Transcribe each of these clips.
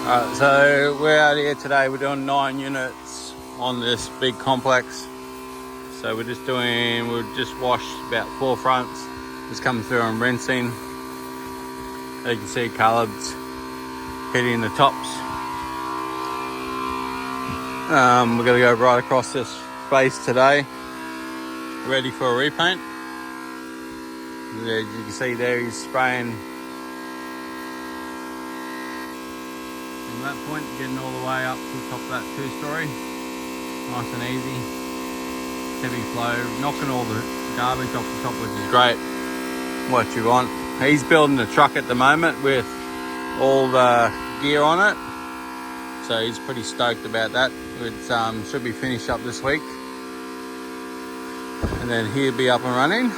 Alright, so we're out here today. We're doing 9 units on this big complex. So we've just washed about 4 fronts. Just coming through and rinsing. As you can see, Caleb's hitting the tops. We're going to go right across this face today, ready for a repaint. As you can see there, he's spraying from that point, getting all the way up to the top of that 2-story. Nice and easy. Heavy flow, knocking all the garbage off the top, which is great. What you want. He's building a truck at the moment with all the gear on it, so he's pretty stoked about that. It should be finished up this week, and then he'll be up and running.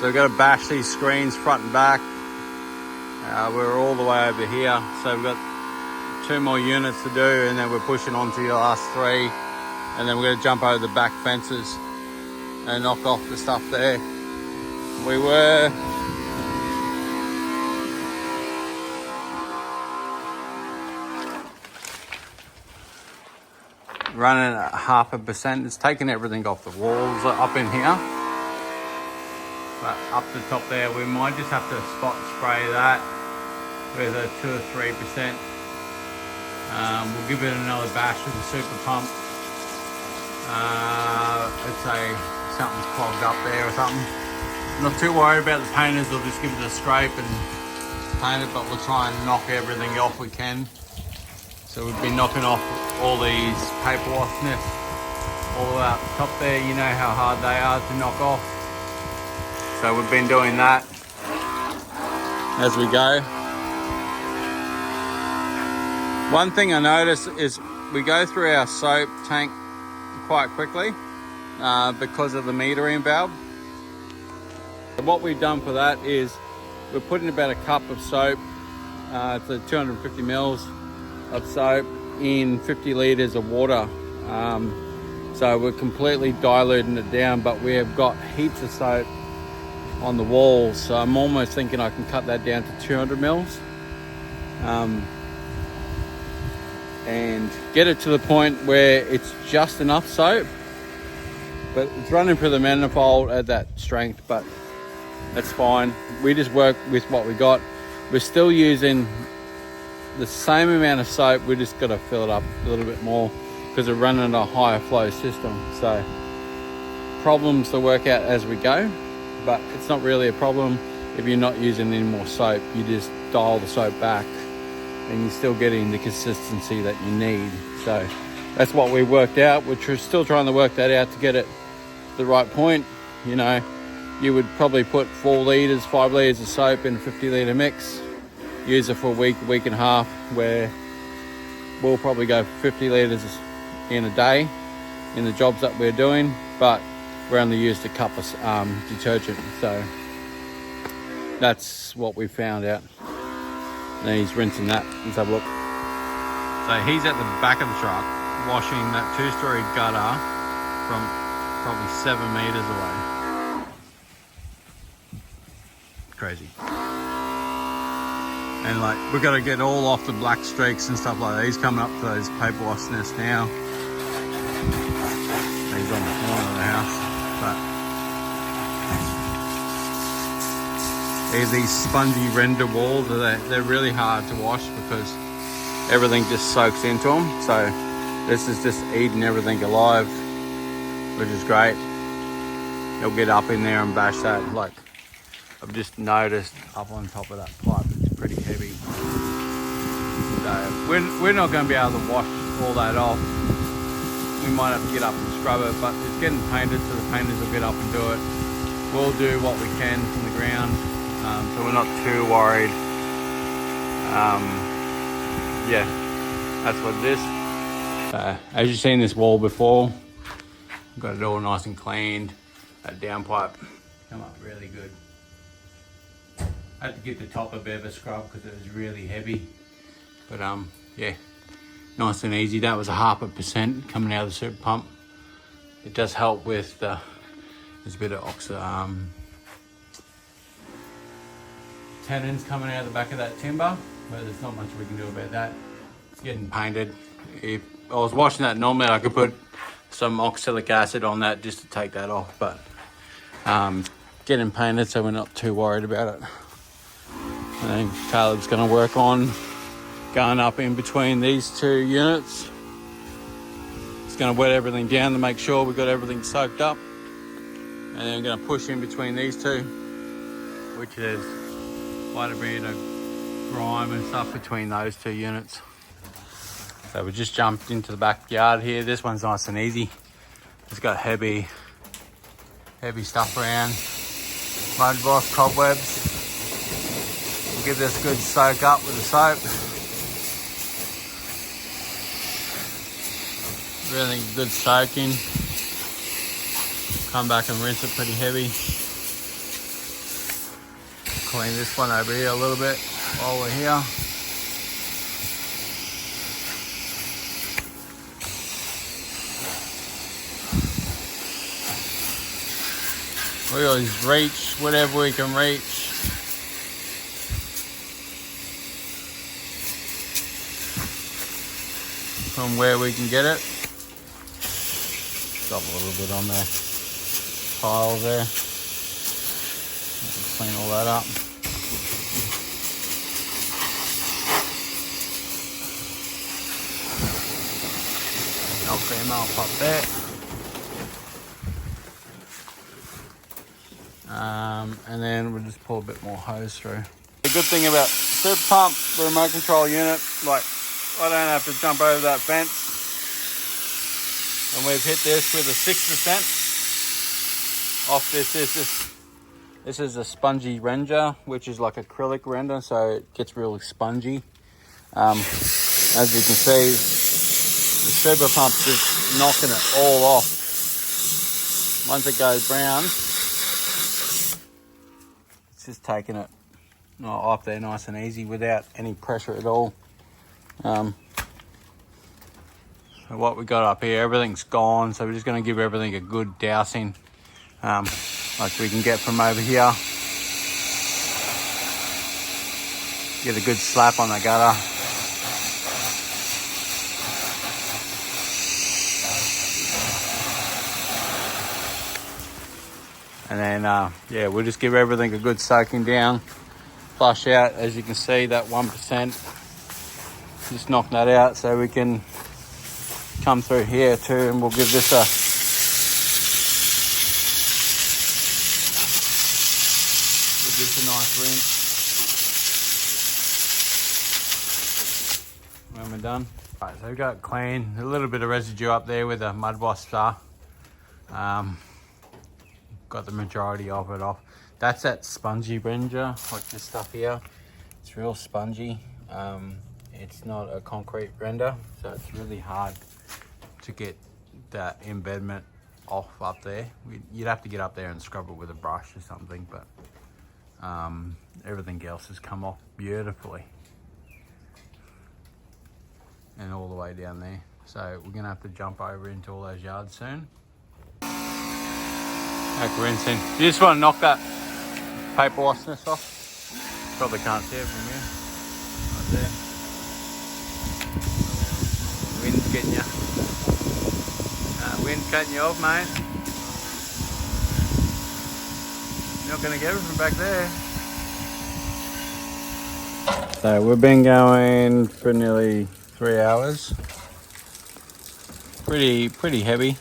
So we've got to bash these screens front and back. We're all the way over here, so we've got 2 more units to do, and then we're pushing on to the last 3, and then we're going to jump over the back fences and knock off the stuff there. We were running at 0.5%. It's taking everything off the walls up in here. But up the top there, we might just have to spot spray that with a 2 or 3%. We'll give it another bash with the super pump. Let's say something's clogged up there or something. Not too worried about the painters, we'll just give it a scrape and paint it, but we'll try and knock everything off we can. So we've been knocking off all these paper wash snips all out the top there. You know how hard they are to knock off. So we've been doing that as we go. One thing I notice is we go through our soap tank quite quickly because of the metering valve. What we've done for that is we're putting about a cup of soap, it's 250 mils of soap in 50 litres of water. So we're completely diluting it down, but we have got heaps of soap on the walls. So I'm almost thinking I can cut that down to 200 mils. And get it to the point where it's just enough soap, but it's running through the manifold at that strength, but that's fine. We just work with what we got. We're still using the same amount of soap, we just got to fill it up a little bit more because we're running a higher flow system. So problems to work out as we go, but it's not really a problem if you're not using any more soap. You just dial the soap back and you're still getting the consistency that you need. So that's what we worked out. We're still trying to work that out to get it the right point. You know, you would probably put 4 litres, 5 litres of soap in a 50 litre mix, use it for a week and a half, where we'll probably go 50 litres in a day in the jobs that we're doing, but we only used a cup of detergent. So that's what we found out. And he's rinsing that. Let's have a look. So he's at the back of the truck washing that 2-story gutter from probably 7 meters away. Crazy. And like, we've got to get all off the black streaks and stuff like that. He's coming up to those paper wash nests now. He's on the corner of the house, but these spongy render walls, they're really hard to wash because everything just soaks into them. So this is just eating everything alive, which is great. He'll get up in there and bash that. Like, I've just noticed up on top of that pipe, it's pretty heavy. So we're not going to be able to wash all that off. We might have to get up and scrub it, but it's getting painted, so the painters will get up and do it. We'll do what we can from the ground, so we're not too worried. Yeah, that's what it is. As you've seen this wall before, got it all nice and cleaned. That downpipe come up really good. I had to give the top a bit of a scrub because it was really heavy, but yeah, nice and easy. That was a 0.5% coming out of the super pump. It does help with there's a bit of tannins coming out of the back of that timber, but there's not much we can do about that. It's getting painted. If I was washing that normally, I could put some oxalic acid on that just to take that off, but getting painted, so we're not too worried about it. And then Caleb's going to work on going up in between these two units. It's going to wet everything down to make sure we've got everything soaked up, and then I'm going to push in between these two, which is quite a bit of grime and stuff between those two units. So we just jumped into the backyard here. This one's nice and easy. It's got heavy stuff around. Mud moss, cobwebs. We'll give this a good soak up with the soap. Really good soaking. Come back and rinse it pretty heavy. Clean this one over here a little bit while we're here. We always reach whatever we can reach. From where we can get it. Drop a little bit on the pile there. Clean all that up. No female pop there. And then we'll just pull a bit more hose through. The good thing about super pump, the remote control unit, like I don't have to jump over that fence. And we've hit this with a 6% off this. This is a spongy render, which is like acrylic render, so it gets really spongy. As you can see, the super pump's just knocking it all off. Once it goes brown, it's just taking it off there nice and easy without any pressure at all. So what we got up here, everything's gone, so we're just going to give everything a good dousing, like we can get from over here. Get a good slap on the gutter. And then, yeah, we'll just give everything a good soaking down, flush out. As you can see, that 1%, just knock that out so we can come through here too, and we'll give this a nice rinse when we're done. Right, so we've got it clean. A little bit of residue up there where the mud wasps are. Got the majority of it off. That's that spongy render, like this stuff here. It's real spongy. It's not a concrete render, so it's really hard to get that embedment off up there. You'd have to get up there and scrub it with a brush or something, but everything else has come off beautifully. And all the way down there. So we're gonna have to jump over into all those yards soon. Like rinsing. You just want to knock that paper washness off. Probably can't see it from here. Right there. Wind's getting you. Wind's cutting you off, mate. You're not going to get it from back there. So we've been going for nearly 3 hours. Pretty heavy.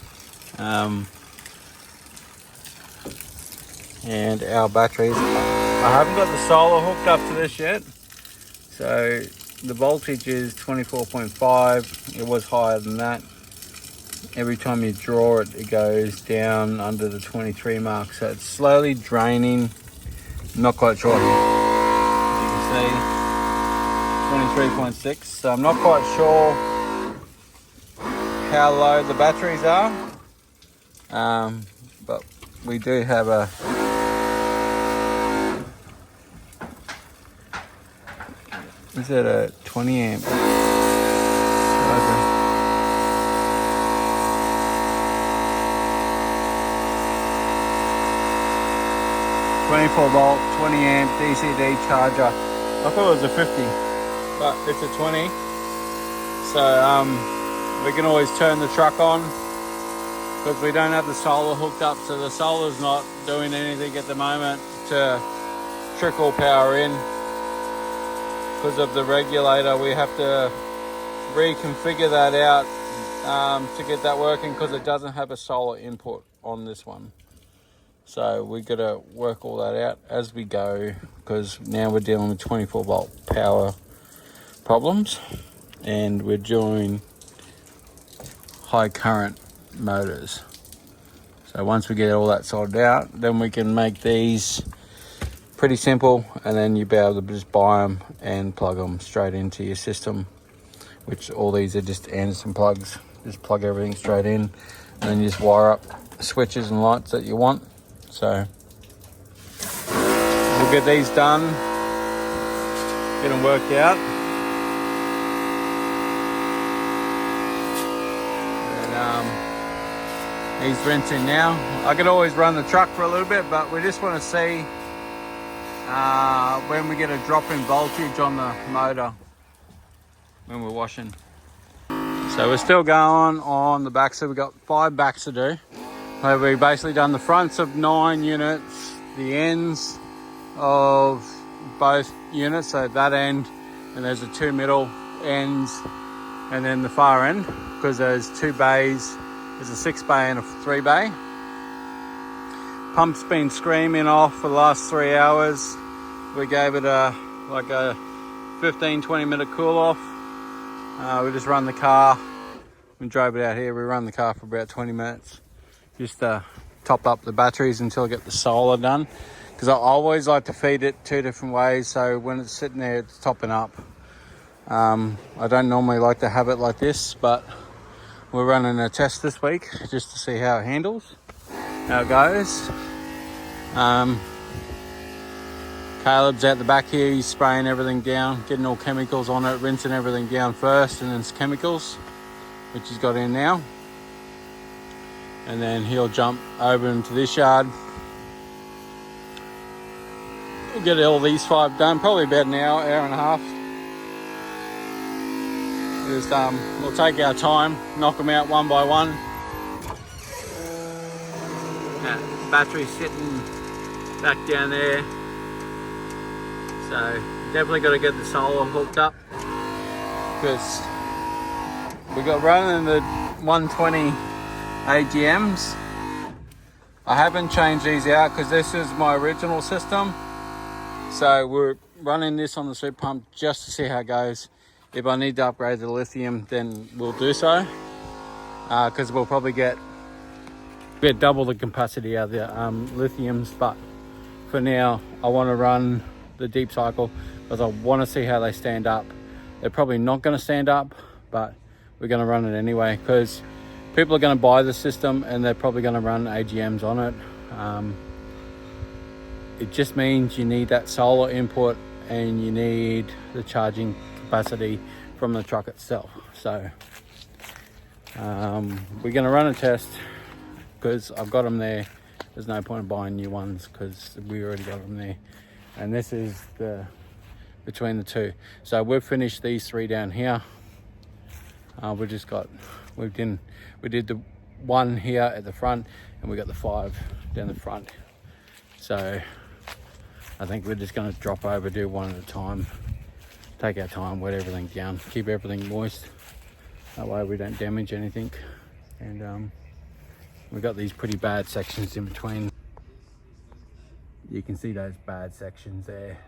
And our batteries, I haven't got the solar hooked up to this yet, so the voltage is 24.5. It was higher than that. Every time you draw it, it goes down under the 23 mark, so it's slowly draining. I'm not quite sure. You can see 23.6, so I'm not quite sure how low the batteries are, but we do have a is it a 20 amp charger? 24 volt, 20 amp DCD charger. I thought it was a 50. but it's a 20. So we can always turn the truck on because we don't have the solar hooked up, so the solar's not doing anything at the moment to trickle power in. Because of the regulator, we have to reconfigure that out to get that working, because it doesn't have a solar input on this one. So we got to work all that out as we go, because now we're dealing with 24 volt power problems and we're doing high current motors. So once we get all that sorted out, then we can make these pretty simple, and then you'll be able to just buy them and plug them straight into your system, which all these are just Anderson plugs. Just plug everything straight in, and then you just wire up switches and lights that you want. So we'll get these done, get them worked out, and he's rinsing now. I could always run the truck for a little bit, but we just want to see when we get a drop in voltage on the motor when we're washing. So we're still going on the back, so we've got 5 backs to do. So we've basically done the fronts of 9 units, the ends of both units, so that end, and there's the 2 middle ends, and then the far end, because there's 2 bays, there's a 6 bay and a 3 bay. Pump's been screaming off for the last 3 hours. We gave it a 15-20 minute cool off. We just run the car. We drove it out here. We run the car for about 20 minutes. Just top up the batteries until I get the solar done. Because I always like to feed it 2 different ways. So when it's sitting there, it's topping up. I don't normally like to have it like this, but we're running a test this week just to see how it handles, how it goes. Caleb's out the back here, he's spraying everything down, getting all chemicals on it, rinsing everything down first, and then it's chemicals, which he's got in now. And then he'll jump over into this yard. We'll get all these 5 done, probably about an hour and a half. Just, we'll take our time, knock them out one by one. Battery's sitting back down there. So definitely got to get the solar hooked up, because we got running the 120 AGMs. I haven't changed these out because this is my original system. So we're running this on the super pump just to see how it goes. If I need to upgrade the lithium, then we'll do so, because we'll probably get double the capacity of the lithiums. But for now, I want to run the deep cycle because I want to see how they stand up. They're probably not going to stand up, but we're going to run it anyway, because people are going to buy the system and they're probably going to run AGMs on it. It just means you need that solar input and you need the charging capacity from the truck itself. So we're going to run a test because I've got them there. There's no point in buying new ones because we already got them there. And this is the between the 2. So we've finished these 3 down here. We did the 1 here at the front, and we got the 5 down the front. So I think we're just going to drop over, do 1 at a time, take our time, wet everything down, keep everything moist. That way we don't damage anything. And we've got these pretty bad sections in between. You can see those bad sections there,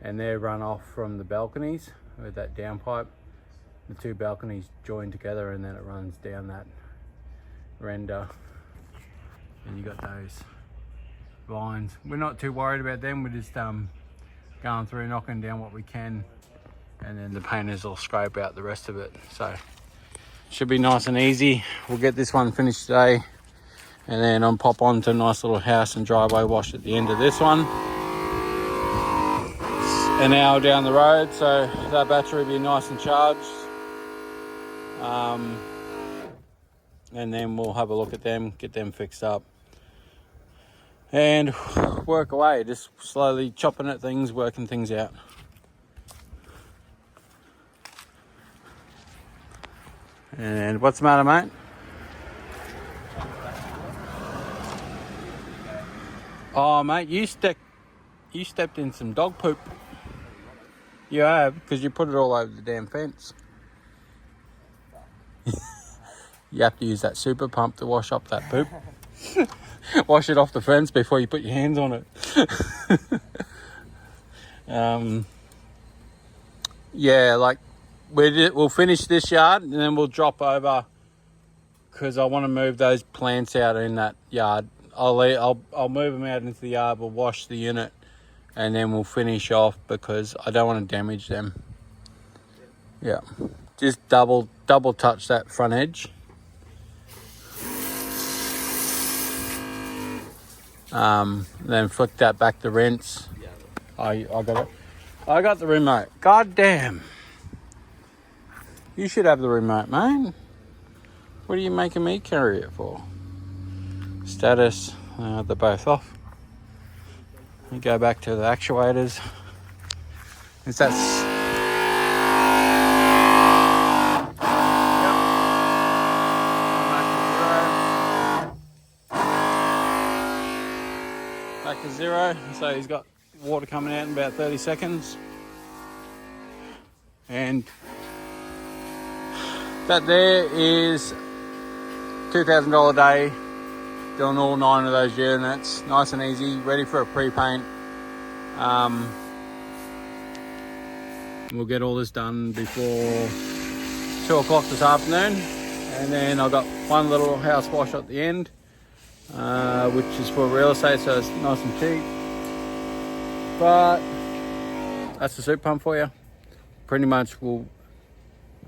and they're run off from the balconies with that downpipe. The 2 balconies join together, and then it runs down that render, and you got those lines. We're not too worried about them. We're just going through, knocking down what we can, and then the painters will scrape out the rest of it. So should be nice and easy. We'll get this one finished today, and then I'll pop on to a nice little house and driveway wash at the end of this one. It's an hour down the road, so that battery will be nice and charged. And then we'll have a look at them, get them fixed up, and work away, just slowly chopping at things, working things out. And what's the matter, mate? Oh, mate, you stepped in some dog poop. You have, because you put it all over the damn fence. You have to use that super pump to wash up that poop. Wash it off the fence before you put your hands on it. Yeah, like we'll finish this yard and then we'll drop over because I want to move those plants out in that yard. I'll move them out into the yard. We'll wash the unit and then we'll finish off because I don't want to damage them. Yeah, just double touch that front edge. Then flick that back to rinse. I got it. I got the remote. God damn. You should have the remote, mate. What are you making me carry it for? Status, they're both off. We go back to the actuators. It's that. Back to zero. So he's got water coming out in about 30 seconds. And that there is $2,000 a day, doing all 9 of those units, nice and easy, ready for a pre-paint. We'll get all this done before 2 o'clock this afternoon, and then I've got one little house wash at the end, which is for real estate, so it's nice and cheap. But that's the soup pump for you. Pretty much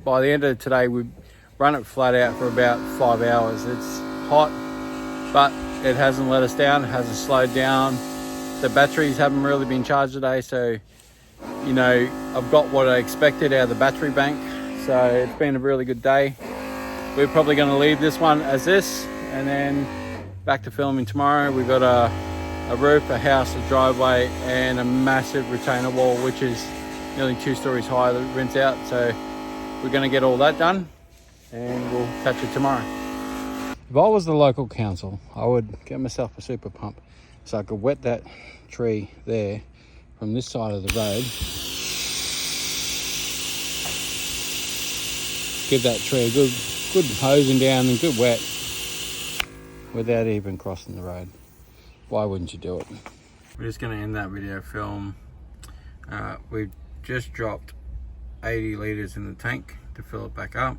by the end of today, we run it flat out for about 5 hours. It's hot, but it hasn't let us down. It hasn't slowed down. The batteries haven't really been charged today, so you know I've got what I expected out of the battery bank. So it's been a really good day. We're probably going to leave this one as this, and then back to filming tomorrow. We've got a roof, a house, a driveway, and a massive retainer wall, which is nearly 2 stories high that rents out. So we're going to get all that done and we'll catch you tomorrow. If I was the local council, I would get myself a super pump so I could wet that tree there from this side of the road. Give that tree a good hosing down and good wet without even crossing the road. Why wouldn't you do it? We're just going to end that video film. We've just dropped 80 litres in the tank to fill it back up.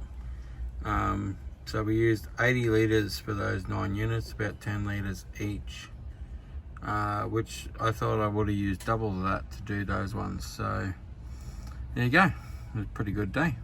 So we used 80 litres for those 9 units, about 10 litres each, which I thought I would have used double that to do those ones. So there you go. It was a pretty good day.